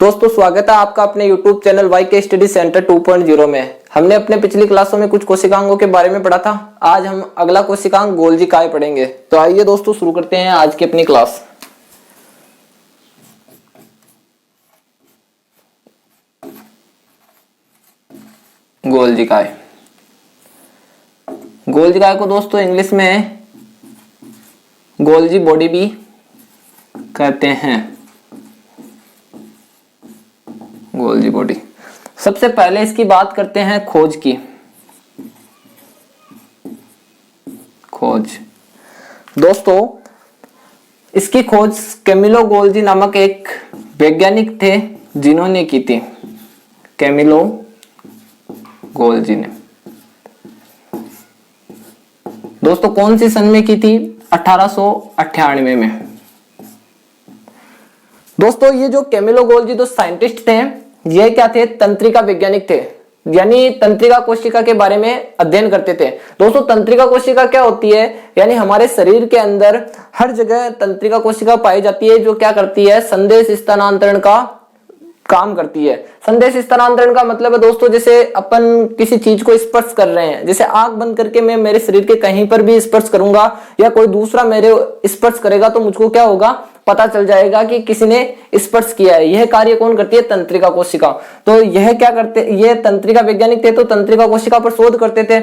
दोस्तों स्वागत है आपका अपने YouTube channel YK study centre 2.0 में। हमने अपने पिछली क्लासों में कुछ कोशिकांगों के बारे में पढ़ा था। आज हम अगला कोशिकांग गोल्जी काय पढ़ेंगे। तो आइए दोस्तों शुरू करते हैं आज की अपनी क्लास। गोल्जी काय, गोल्जी काय को दोस्तों इंग्लिश में गोल्जी बॉडी भी कहते हैं। Golgi body. सबसे पहले इसकी बात करते हैं खोज की। खोज दोस्तों, इसकी खोज कैमिलो गोल्जी नामक एक वैज्ञानिक थे जिन्होंने की थी। कैमिलो गोल्जी ने दोस्तों कौन सी सन में की थी? 1898 में। दोस्तों ये जो कैमिलो गोल्जी दो साइंटिस्ट थे, ये क्या थे? तंत्रिका वैज्ञानिक थे, यानी तंत्रिका कोशिका के बारे में अध्ययन करते थे। दोस्तों तंत्रिका कोशिका क्या होती है? यानी हमारे शरीर के अंदर हर जगह तंत्रिका कोशिका पाई जाती है, जो क्या करती है? संदेश स्थानांतरण का काम करती है। संदेश स्थानांतरण का मतलब है दोस्तों, जैसे अपन किसी चीज को स्पर्श कर रहे हैं, जैसे आंख बंद करके मैं मेरे शरीर के कहीं पर भी स्पर्श करूंगा या कोई दूसरा मेरे स्पर्श करेगा तो मुझको क्या होगा? पता चल जाएगा कि किसी ने स्पर्श किया है। यह कार्य कौन करती है? तंत्रिका कोशिका। तो यह क्या करते? ये तंत्रिका वैज्ञानिक थे, तो तंत्रिका कोशिका पर शोध करते थे।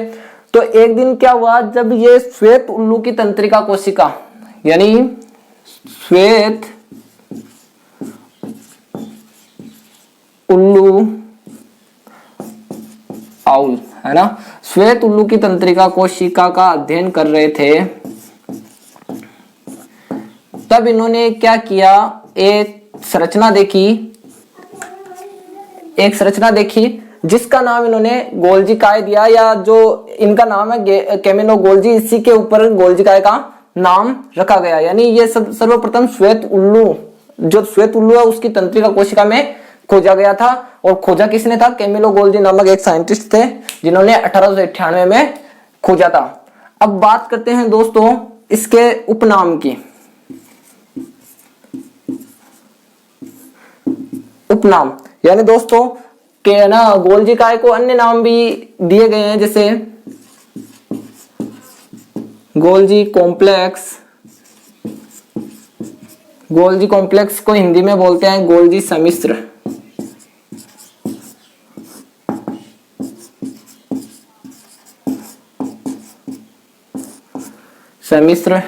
तो एक दिन क्या हुआ, जब ये श्वेत उल्लू की तंत्रिका कोशिका, यानी श्वेत उल्लू आउल है ना, श्वेत उल्लू की तंत्रिका कोशिका का अध्ययन कर रहे थे, तब इन्होंने क्या किया? एक संरचना देखी जिसका नाम इन्होंने गोल्जी काय दिया, या जो इनका नाम है कैमिलो गोल्जी, इसी के ऊपर गोल्जी काय का नाम रखा गया। यानी ये सर्वप्रथम श्वेत उल्लू, जो श्वेत उल्लू है उसकी तंत्रिका कोशिका में खोजा गया था। और खोजा किसने था? कैमिलो गोल्जी नामक एक साइंटिस्ट थे जिन्होंने 1898 में खोजा था। अब बात करते हैं दोस्तों इसके उपनाम की। उपनाम यानी दोस्तों के ना गोल्जी काय को अन्य नाम भी दिए गए हैं, जैसे गोल्जी कॉम्प्लेक्स। गोल्जी कॉम्प्लेक्स को हिंदी में बोलते हैं गोल्जी सम्मिश्र। सम्मिश्र।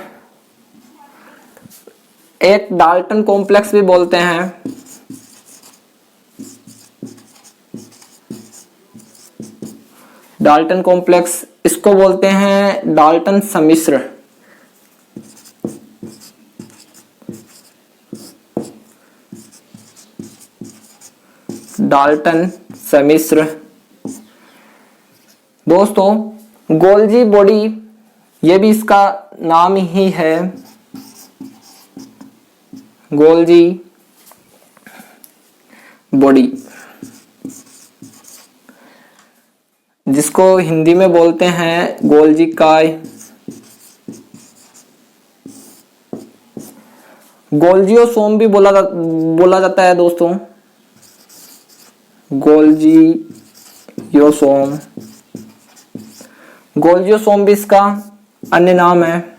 एक डाल्टन कॉम्प्लेक्स भी बोलते हैं। डाल्टन कॉम्प्लेक्स, इसको बोलते हैं डाल्टन सम्मिश्र। डाल्टन सम्मिश्र। दोस्तों गोल्जी बॉडी, ये भी इसका नाम ही है, गोल्जी बॉडी, जिसको हिंदी में बोलते हैं गोल्जी काय। गोल्जियोसोम भी बोला जाता है दोस्तों, गोल्जियोसोम। गोल्जियोसोम भी इसका अन्य नाम है।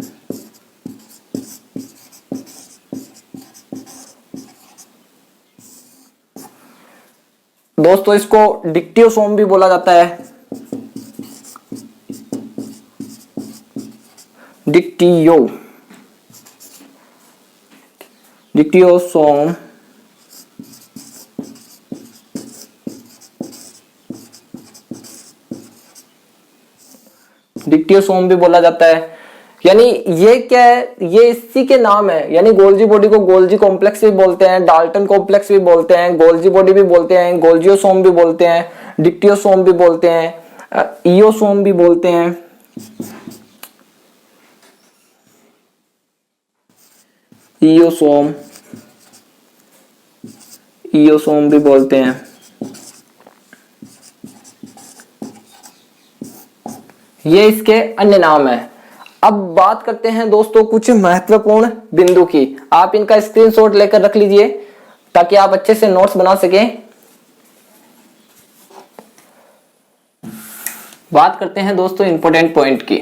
दोस्तों इसको डिक्टियोसोम भी बोला जाता है। डिक्टियोसोम। डिक्टियोसोम भी बोला जाता है। यानी ये क्या है? ये इसी के नाम है। यानी गोल्जी बॉडी को गोल्जी कॉम्प्लेक्स भी बोलते हैं, डाल्टन कॉम्प्लेक्स भी बोलते हैं, गोल्जी बॉडी भी बोलते हैं, गोल्जियोसोम भी बोलते हैं, डिक्टियोसोम भी बोलते हैं, इयोसोम भी बोलते हैं। इयोसोम भी बोलते हैं। ये इसके अन्य नाम है। अब बात करते हैं दोस्तों कुछ महत्वपूर्ण बिंदु की। आप इनका स्क्रीनशॉट लेकर रख लीजिए। ताकि आप अच्छे से नोट्स बना सकें। बात करते हैं दोस्तों इंपॉर्टेंट पॉइंट की।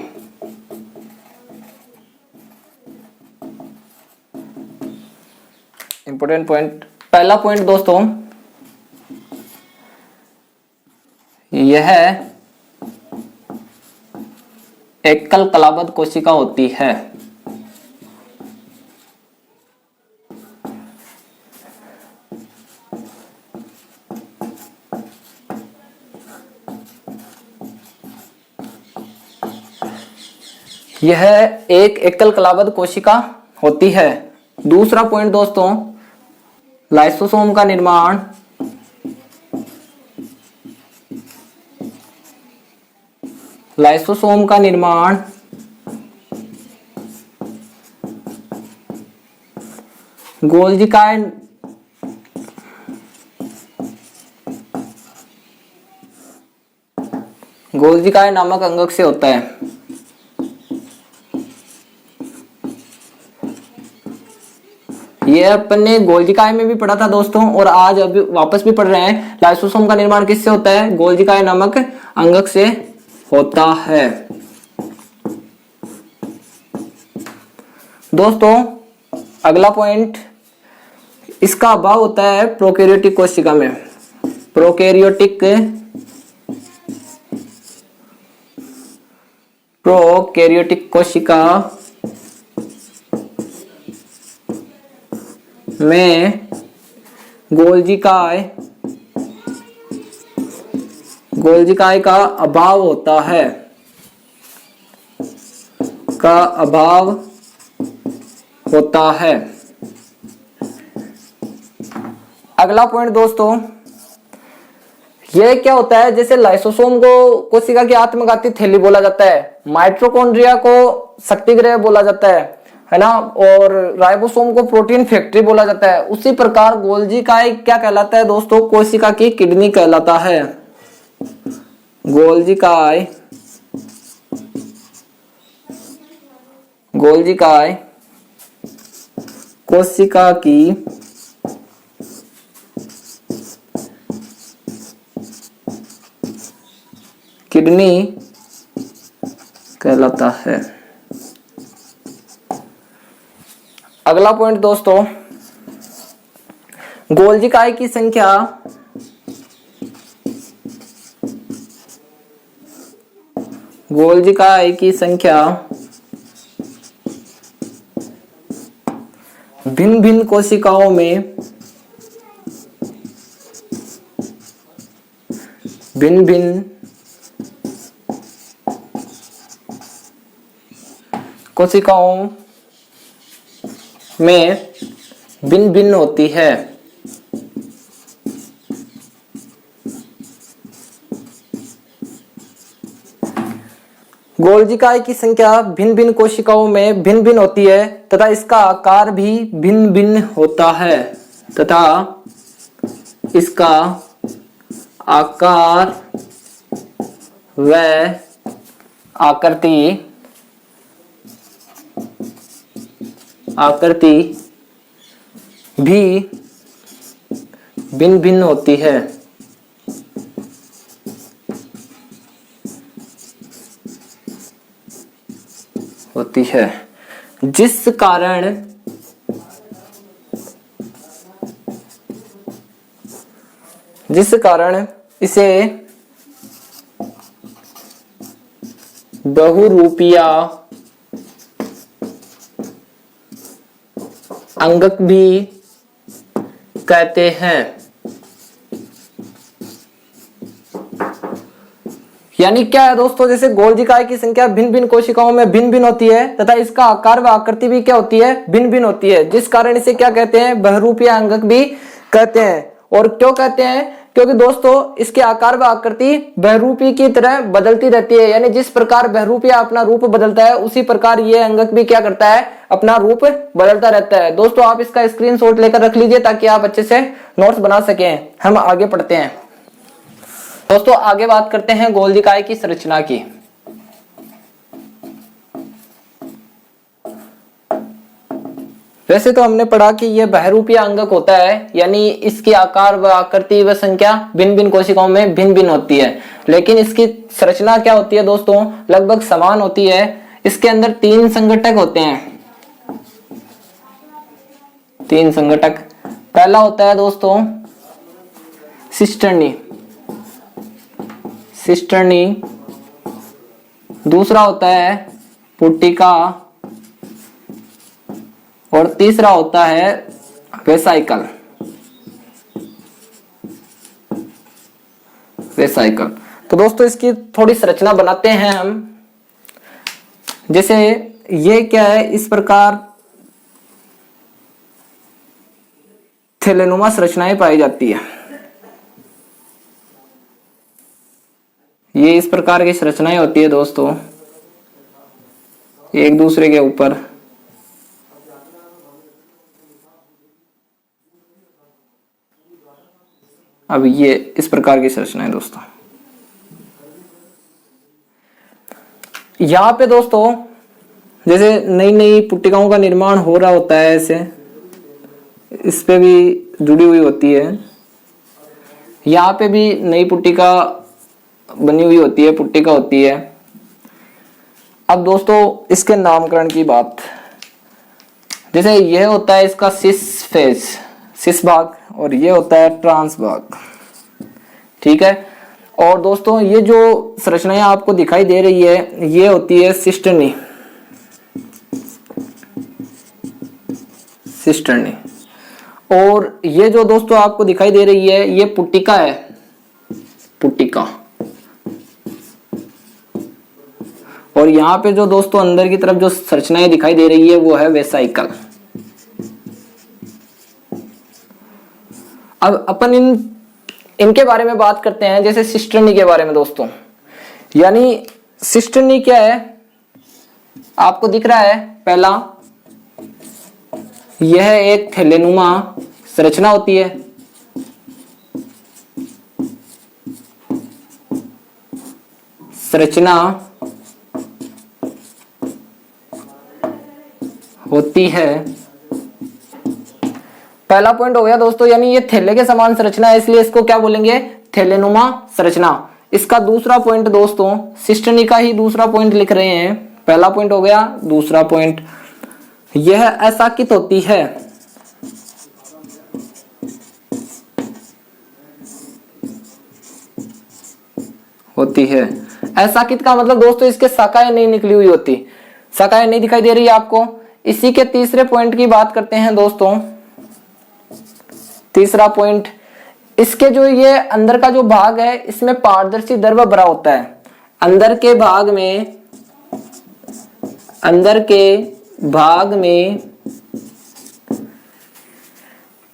इंपॉर्टेंट पॉइंट, पहला पॉइंट दोस्तों यह एकल कलाबद्ध कोशिका होती है। यह एक एकल कलाबद्ध कोशिका होती है। दूसरा पॉइंट दोस्तों, लाइसोसोम का निर्माण लाइसोसोम का निर्माण गोल्जिकाय नामक अंगक से होता है। ये अपन ने गोल्जिकाय में भी पढ़ा था दोस्तों, और आज अभी वापस भी पढ़ रहे हैं। लाइसोसोम का निर्माण किससे होता है? गोल्जिकाय नामक अंगक से होता है। दोस्तों अगला पॉइंट, इसका अभाव होता है प्रोकैरियोटिक कोशिका में। प्रोकैरियोटिक कोशिका में गोल्जिकाय का अभाव होता है, अगला पॉइंट दोस्तों, यह क्या होता है? जैसे लाइसोसोम को कोशिका की आत्मघाती थैली बोला जाता है, माइटोकॉन्ड्रिया को शक्तिगृह बोला जाता है ना, और राइबोसोम को प्रोटीन फैक्ट्री बोला जाता है। उसी प्रकार गोल्जिकाय क्या कहलाता है दोस्तों? कोशिका की किडनी कहलाता है। गोल्जिकाय कोशिका की किडनी कहलाता है। अगला पॉइंट दोस्तों, गोल्जिकाय की संख्या भिन्न भिन्न कोशिकाओं में भिन्न भिन्न होती है। गोल्जिकाय की संख्या भिन्न भिन्न कोशिकाओं में भिन्न भिन्न होती है तथा इसका आकार भी भिन्न भिन्न होता है, तथा इसका आकार व आकृति भी भिन्न भिन्न होती है। जिस कारण इसे बहुरूपिया अंगक भी कहते हैं। यानी क्या है दोस्तों? जैसे गोल्जिकाय की संख्या भिन्न भिन्न कोशिकाओं में भिन्न भिन्न होती है तथा इसका आकार व आकृति भी क्या होती है? भिन्न भिन्न होती है, जिस कारण इसे क्या कहते हैं? बहुरूपीय अंगक भी कहते हैं। और क्यों कहते हैं? क्योंकि दोस्तों इसके आकार व आकृति बहुरूपी की तरह बदलती रहती है। यानी जिस प्रकार बहुरूपीय अपना रूप बदलता है उसी प्रकार ये अंगक भी क्या करता है? अपना रूप बदलता रहता है। दोस्तों आप इसका स्क्रीनशॉट लेकर रख लीजिए ताकि आप अच्छे से नोट्स बना सकें। हम आगे पढ़ते हैं दोस्तों। आगे बात करते हैं गोल्जिकाय की संरचना की। वैसे तो हमने पढ़ा कि यह बहुरूपीय अंगक होता है, यानी इसकी आकार व आकृति व संख्या भिन्न भिन्न कोशिकाओं में भिन्न भिन्न होती है, लेकिन इसकी संरचना क्या होती है दोस्तों, लगभग समान होती है। इसके अंदर 3 संघटक होते हैं, 3 संघटक। पहला होता है दोस्तों सिस्टर्नी, सिस्टर्नी। दूसरा होता है पुटिका और तीसरा होता है वेसाइकल, वेसाइकल। तो दोस्तों इसकी थोड़ी संरचना बनाते हैं हम। जैसे ये क्या है, इस प्रकार थैलेनुमा संरचनाएं पाई जाती है। ये इस प्रकार की संरचनाएं होती है दोस्तों, एक दूसरे के ऊपर। अब ये इस प्रकार की संरचना है दोस्तों। यहां पे दोस्तों जैसे नई नई पुट्टिकाओं का निर्माण हो रहा होता है, ऐसे इस पे भी जुड़ी हुई होती है। यहाँ पे भी नई पुट्टिका बनी हुई होती है, पुट्टिका होती है। अब दोस्तों इसके नामकरण की बात, जैसे यह होता है इसका सिस फेज, सिस भाग, और ये होता है ट्रांस भाग, ठीक है। और दोस्तों ये जो संरचनाएं आपको दिखाई दे रही है, ये होती है सिस्टर्नी, सिस्टर्नी। और ये जो दोस्तों आपको दिखाई दे रही है, ये पुट्टिका है, पुट्टिका। और यहाँ पे जो दोस्तों अंदर की तरफ जो संरचनाएं दिखाई दे रही है, वो है वेसाइकल। अब अपन इनके बारे में बात करते हैं, जैसे सिस्टर्नी के बारे में दोस्तों। यानी सिस्टर्नी क्या है, आपको दिख रहा है, पहला यह एक थैलेनुमा संरचना होती है। संरचना होती है, पहला पॉइंट हो गया दोस्तों, यानी ये थैले के समान संरचना है, इसलिए इसको क्या बोलेंगे, थैलेनुमा संरचना। इसका दूसरा पॉइंट दोस्तों, सिस्टर्नी का ही दूसरा पॉइंट लिख रहे हैं। पहला पॉइंट हो गया, दूसरा पॉइंट, यह असाकित होती है। होती है। असाकित का मतलब दोस्तों इसके शाखाएं नहीं निकली हुई होती, शाखाएं नहीं दिखाई दे रही है आपको। इसी के तीसरे पॉइंट की बात करते हैं दोस्तों। तीसरा पॉइंट, इसके जो ये अंदर का जो भाग है, इसमें पारदर्शी द्रव भरा होता है। अंदर के भाग में, अंदर के भाग में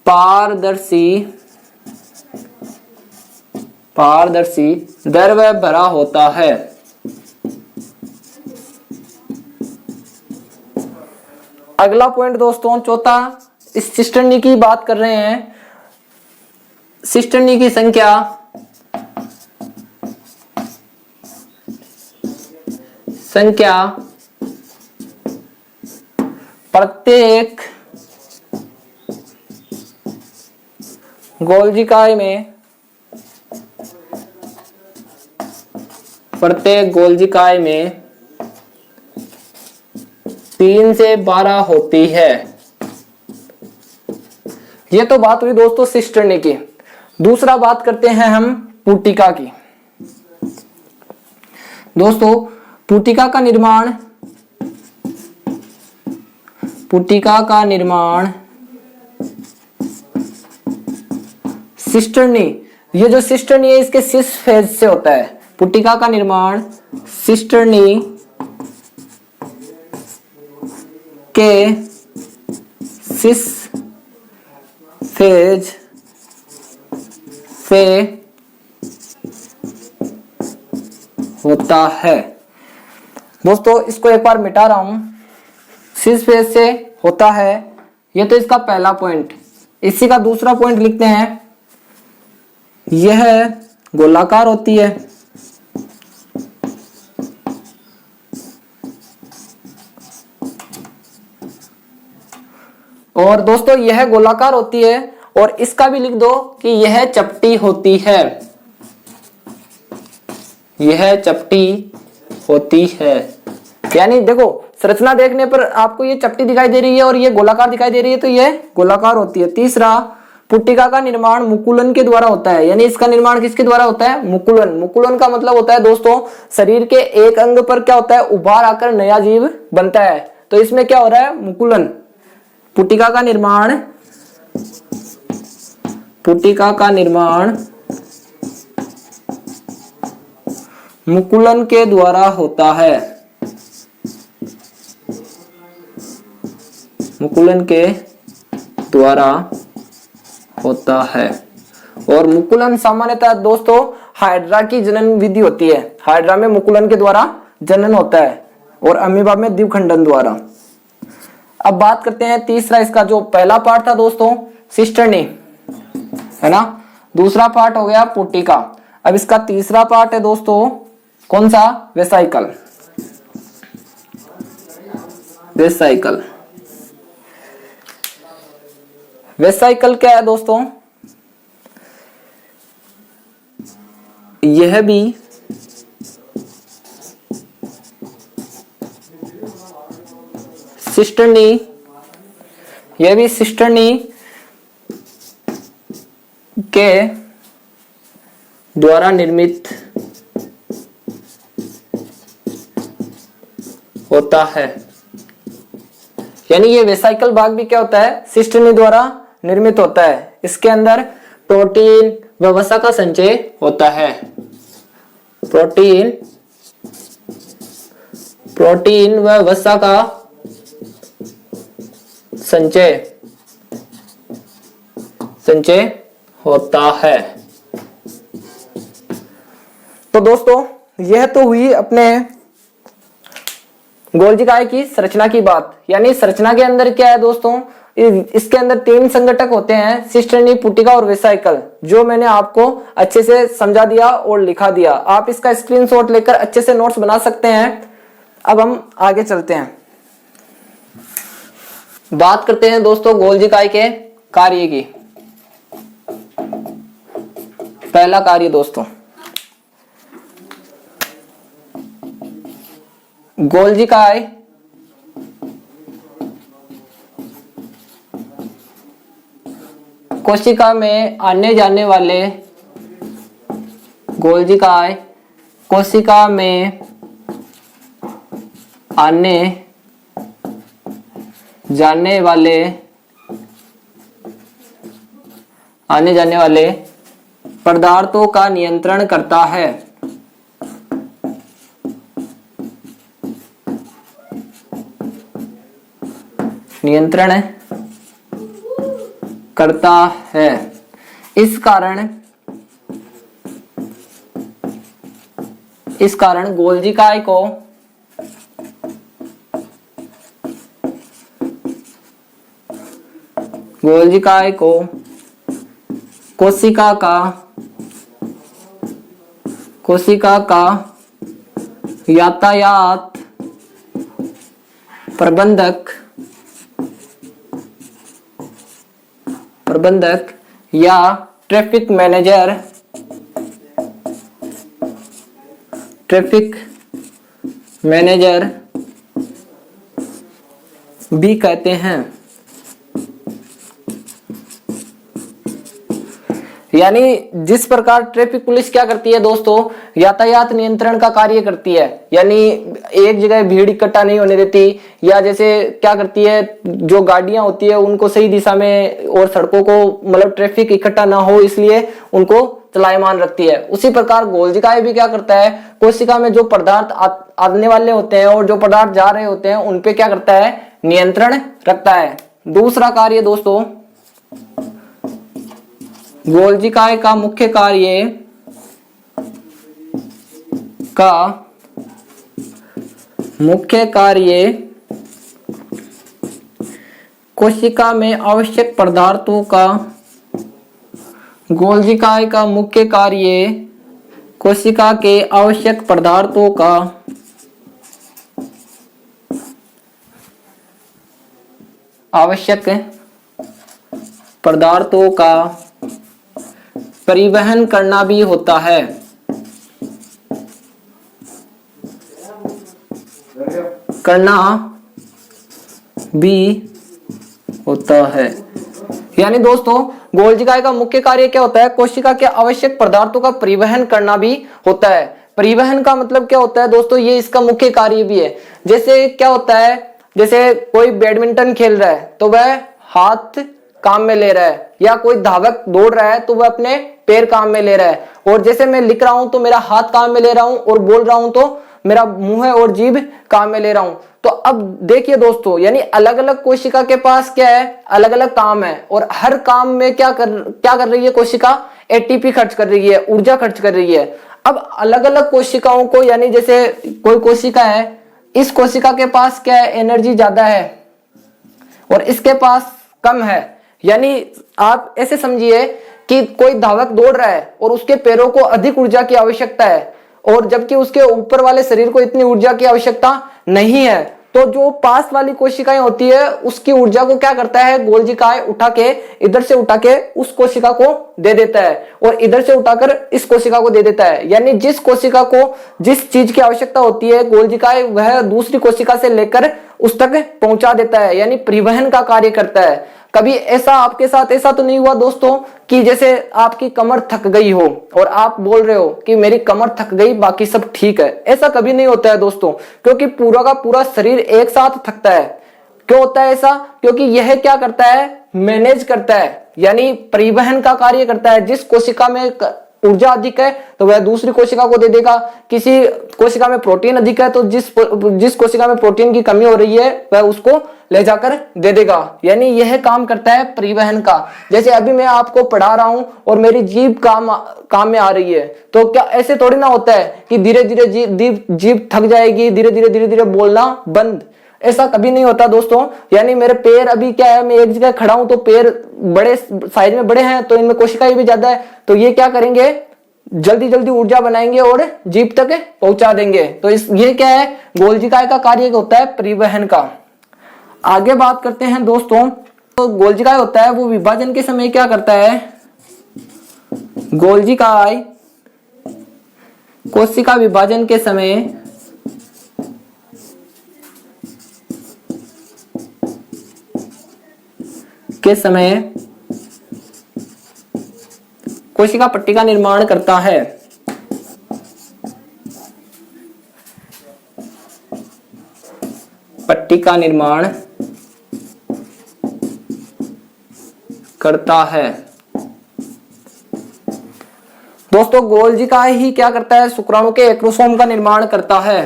पारदर्शी द्रव भरा होता है। अगला पॉइंट दोस्तों, चौथा, इस सिस्टर्नी की बात कर रहे हैं। सिस्टर्नी की संख्या प्रत्येक गोल्जिकाय में, प्रत्येक गोल्जिकाय में 3 से 12 होती है। ये तो बात हुई दोस्तों सिस्टर्नी की। दूसरा बात करते हैं हम पुटिका की। दोस्तों पुटिका का निर्माण सिस्टर्नी, ये जो सिस्टर्नी है इसके सिस फेज से होता है। पुटिका का निर्माण सिस्टर्नी के सिस फेज से होता है। दोस्तों इसको एक बार मिटा रहा हूं, सिस फेज से होता है, ये तो इसका पहला पॉइंट। इसी का दूसरा पॉइंट लिखते हैं, यह गोलाकार होती है। और दोस्तों यह गोलाकार होती है, और इसका भी लिख दो कि यह चपटी होती है, यह चपटी होती है। यानी देखो संरचना देखने पर आपको ये चपटी दिखाई दे रही है और ये गोलाकार दिखाई दे रही है, तो ये गोलाकार होती है। तीसरा, पुट्टिका का निर्माण मुकुलन के द्वारा होता है, यानी इसका निर्माण किसके द्वारा होता है? मुकुलन। मुकुलन का मतलब होता है दोस्तों शरीर के एक अंग पर क्या होता है? उभार आकर नया जीव बनता है, तो इसमें क्या हो रहा है? मुकुलन। पुट्टिका का निर्माण, पुट्टिका का निर्माण मुकुलन के द्वारा होता है, मुकुलन के द्वारा होता है। और मुकुलन सामान्यतः दोस्तों हाइड्रा की जनन विधि होती है, हाइड्रा में मुकुलन के द्वारा जनन होता है और अमीबा में द्विखंडन द्वारा। अब बात करते हैं तीसरा, इसका जो पहला पार्ट था दोस्तों सिस्टर्नी, है ना, दूसरा पार्ट हो गया पुट्टिका। अब इसका तीसरा पार्ट है दोस्तों कौन सा? वेसाइकल। वेसाइकल, वेसाइकल क्या है दोस्तों? यह भी सिस्टर्नी, यह भी सिस्टर्नी के द्वारा निर्मित होता है। यानी ये वेसाइकल भाग भी क्या होता है? सिस्टर्नी द्वारा निर्मित होता है। इसके अंदर प्रोटीन व वसा का संचय होता है, प्रोटीन, प्रोटीन व वसा का संचय होता है। तो दोस्तों यह तो हुई अपने गोल्जी काय की संरचना की बात। यानी संरचना के अंदर क्या है दोस्तों? इसके अंदर तीन संघटक होते हैं, सिस्टर्नी, पुट्टिका और वेसाइकल, जो मैंने आपको अच्छे से समझा दिया और लिखा दिया। आप इसका स्क्रीनशॉट लेकर अच्छे से नोट्स बना सकते हैं। अब हम आगे चलते हैं, बात करते हैं दोस्तों गोल्जी काय के कार्य की। पहला कार्य दोस्तों, गोल्जी काय कोशिका में आने जाने वाले, गोल्जी काय कोशिका में आने जाने वाले पदार्थों का नियंत्रण करता है, नियंत्रण करता है। इस कारण गोल्जी काय को कोशिका का यातायात प्रबंधक या ट्रैफिक मैनेजर भी कहते हैं। यानी जिस प्रकार ट्रैफिक पुलिस क्या करती है दोस्तों? यातायात नियंत्रण का कार्य करती है, यानी एक जगह भीड़ इकट्ठा नहीं होने देती, या जैसे क्या करती है जो गाड़ियां होती है उनको सही दिशा में और सड़कों को मतलब ट्रैफिक इकट्ठा ना हो इसलिए उनको चलायमान रखती है। उसी प्रकार गोल्जी काय भी क्या करता है? कोशिका में जो पदार्थ आने वाले होते हैं और जो पदार्थ जा रहे होते हैं उन पे क्या करता है? नियंत्रण रखता है। दूसरा कार्य दोस्तों, गोल्जी काय का मुख्य कार्य कोशिका में आवश्यक पदार्थों का, गोल्जी काय का मुख्य कार्य कोशिका के आवश्यक पदार्थों का पदार्थों का परिवहन करना भी होता है। करना भी होता है। यानी दोस्तों गोल्जिकाय का मुख्य कार्य क्या होता है? कोशिका के आवश्यक पदार्थों का परिवहन करना भी होता है। परिवहन का मतलब क्या होता है दोस्तों? ये इसका मुख्य कार्य भी है। जैसे क्या होता है, जैसे कोई बैडमिंटन खेल रहा है तो वह हाथ काम में ले रहा है, या कोई धावक दौड़ रहा है तो वह अपने पैर काम में ले रहा है, और जैसे मैं लिख रहा हूं तो मेरा हाथ काम में ले रहा हूं, और बोल रहा हूं तो मेरा मुंह है और जीभ काम में ले रहा हूं। तो अब देखिए दोस्तों, यानी अलग अलग कोशिका के पास क्या है? अलग अलग काम है, और हर काम में क्या कर रही है कोशिका? एटीपी खर्च कर रही है, ऊर्जा खर्च कर रही है। अब अलग अलग कोशिकाओं को, यानी जैसे कोई कोशिका है, इस कोशिका के पास क्या है? एनर्जी ज्यादा है और इसके पास कम है। यानी आप ऐसे समझिए कि कोई धावक दौड़ रहा है और उसके पैरों को अधिक ऊर्जा की आवश्यकता है, और जबकि उसके ऊपर वाले शरीर को इतनी ऊर्जा की आवश्यकता नहीं है। तो जो पास वाली कोशिकाएं होती है उसकी ऊर्जा को क्या करता है? गोल्जिकाय उठा के, इधर से उठा के उस कोशिका को दे देता है, और इधर से उठाकर इस कोशिका को दे देता है। यानी जिस कोशिका को जिस चीज की आवश्यकता होती है, गोल्जिकाय वह दूसरी कोशिका से लेकर उस तक पहुंचा देता है, यानी परिवहन का कार्य करता है। कभी ऐसा आपके साथ ऐसा तो नहीं हुआ दोस्तों कि जैसे आपकी कमर थक गई हो और आप बोल रहे हो कि मेरी कमर थक गई, बाकी सब ठीक है? ऐसा कभी नहीं होता है दोस्तों, क्योंकि पूरा का पूरा शरीर एक साथ थकता है। क्यों होता है ऐसा? क्योंकि यह क्या करता है? मैनेज करता है, यानी परिवहन का कार्य करता है। जिस कोशिका में ऊर्जा अधिक है तो वह दूसरी कोशिका को दे देगा, किसी कोशिका में प्रोटीन अधिक है तो जिस कोशिका में प्रोटीन की कमी हो रही है वह उसको ले जाकर दे देगा। यानी यह काम करता है परिवहन का। जैसे अभी मैं आपको पढ़ा रहा हूं और मेरी जीभ काम में आ रही है, तो क्या ऐसे थोड़ी ना होता है कि धीरे धीरे जीभ थक जाएगी, धीरे धीरे बोलना बंद? ऐसा कभी नहीं होता दोस्तों। यानी मेरे पैर अभी क्या है, मैं एक जगह खड़ा हूं तो पैर बड़े साइज में बड़े हैं, तो इनमें कोशिकाएं भी ज्यादा है, तो ये क्या करेंगे? जल्दी जल्दी ऊर्जा बनाएंगे और जीभ तक पहुंचा देंगे। तो ये क्या है? गोल्जिकाय का कार्य होता है परिवहन का। आगे बात करते हैं दोस्तों, तो गोल्जिकाय होता है वो विभाजन के समय क्या करता है? गोल्जिकाय कोशिका विभाजन के समय कोशिका पट्टी का निर्माण करता है। पट्टी का निर्माण करता है। दोस्तों गोल्जिकाय ही क्या करता है? शुक्राणु के एक्रोसोम का निर्माण करता है।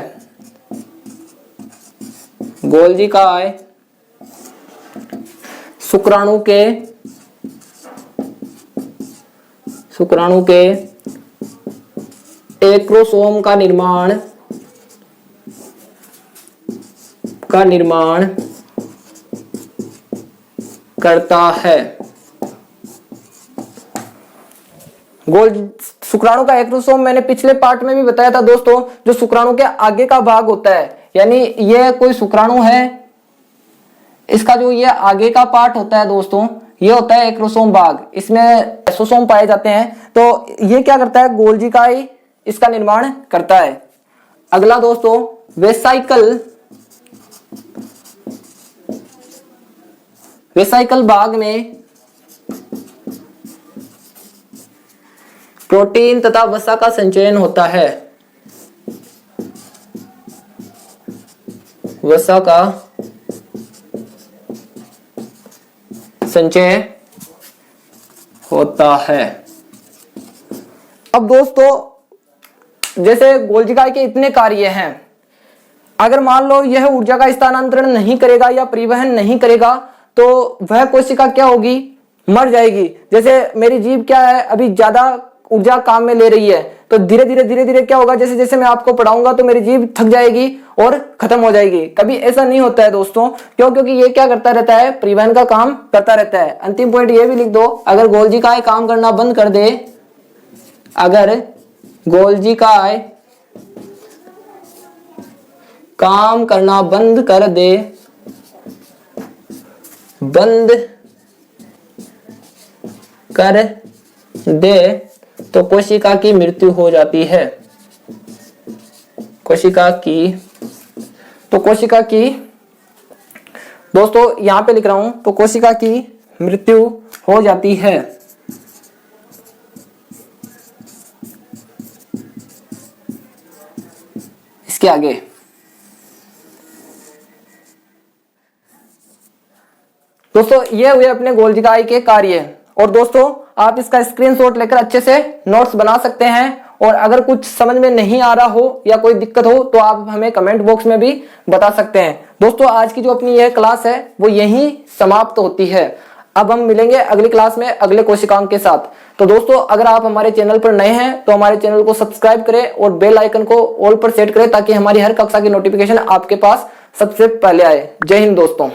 गोल्जिकाय शुक्राणु के एक्रोसोम का निर्माण करता है। शुक्राणु का एक्रोसोम मैंने पिछले पार्ट में भी बताया था दोस्तों, जो शुक्राणु के आगे का भाग होता है। यानी यह कोई शुक्राणु है, इसका जो ये आगे का पार्ट होता है दोस्तों, ये होता है एक्रोसोम भाग। इसमें एसोसोम पाए जाते हैं। तो ये क्या करता है? गोल्जिकाय इसका निर्माण करता है। अगला दोस्तों वेसाइकल भाग में प्रोटीन तथा वसा का संचयन होता है। वसा का संचय होता है। अब दोस्तों जैसे गोल्जिकाय के इतने कार्य हैं, अगर मान लो यह ऊर्जा का स्थानांतरण नहीं करेगा या परिवहन नहीं करेगा तो वह कोशिका क्या होगी? मर जाएगी। जैसे मेरी जीभ क्या है, अभी ज्यादा ऊर्जा काम में ले रही है, तो धीरे धीरे क्या होगा? जैसे जैसे मैं आपको पढ़ाऊंगा तो मेरी जीभ थक जाएगी और खत्म हो जाएगी। कभी ऐसा नहीं होता है दोस्तों। क्यों? क्योंकि ये क्या करता रहता है? परिवहन का काम करता रहता है। अंतिम पॉइंट ये भी लिख दो, अगर गोल्जिकाय काम करना बंद कर दे, अगर गोल्जिकाय काम करना बंद कर दे तो कोशिका की मृत्यु हो जाती है। कोशिका की दोस्तों यहां पे लिख रहा हूं, तो कोशिका की मृत्यु हो जाती है। इसके आगे दोस्तों ये हुए अपने गोल्जी का आई के कार्य। और दोस्तों आप इसका स्क्रीनशॉट लेकर अच्छे से नोट्स बना सकते हैं। और अगर कुछ समझ में नहीं आ रहा हो या कोई दिक्कत हो तो आप हमें कमेंट बॉक्स में भी बता सकते हैं। दोस्तों आज की जो अपनी यह क्लास है वो यहीं समाप्त होती है। अब हम मिलेंगे अगली क्लास में अगले कोशिकांग के साथ। तो दोस्तों अगर आप हमारे चैनल पर नए हैं तो हमारे चैनल को सब्सक्राइब करें और बेल आइकन को ऑल पर सेट करें ताकि हमारी हर कक्षा की नोटिफिकेशन आपके पास सबसे पहले आए। जय हिंद दोस्तों।